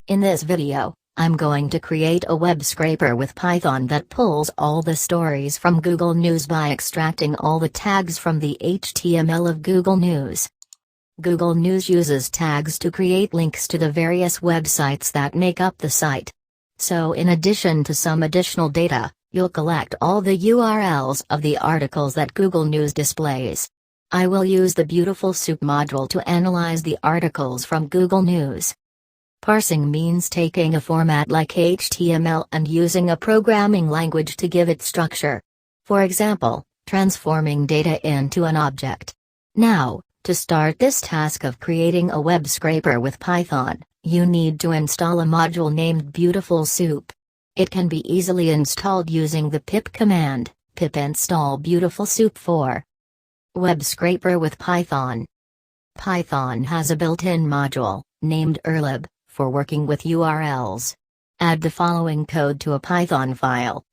In this video, I'm going to create a web scraper with Python that pulls all the stories from Google News by extracting all the tags from the HTML of Google News. Google News uses tags to create links to the various websites that make up the site. So in addition to some additional data, you'll collect all the URLs of the articles that Google News displays. I will use the Beautiful Soup module to analyze the articles from Google News. Parsing means taking a format like HTML and using a programming language to give it structure. For example, transforming data into an object. Now, to start this task of creating a web scraper with Python, you need to install a module named Beautiful Soup. It can be easily installed using the pip command, pip install Beautiful Soup for web scraper with Python. Python has a built-in module, named urlib, for working with URLs. Add the following code to a Python file,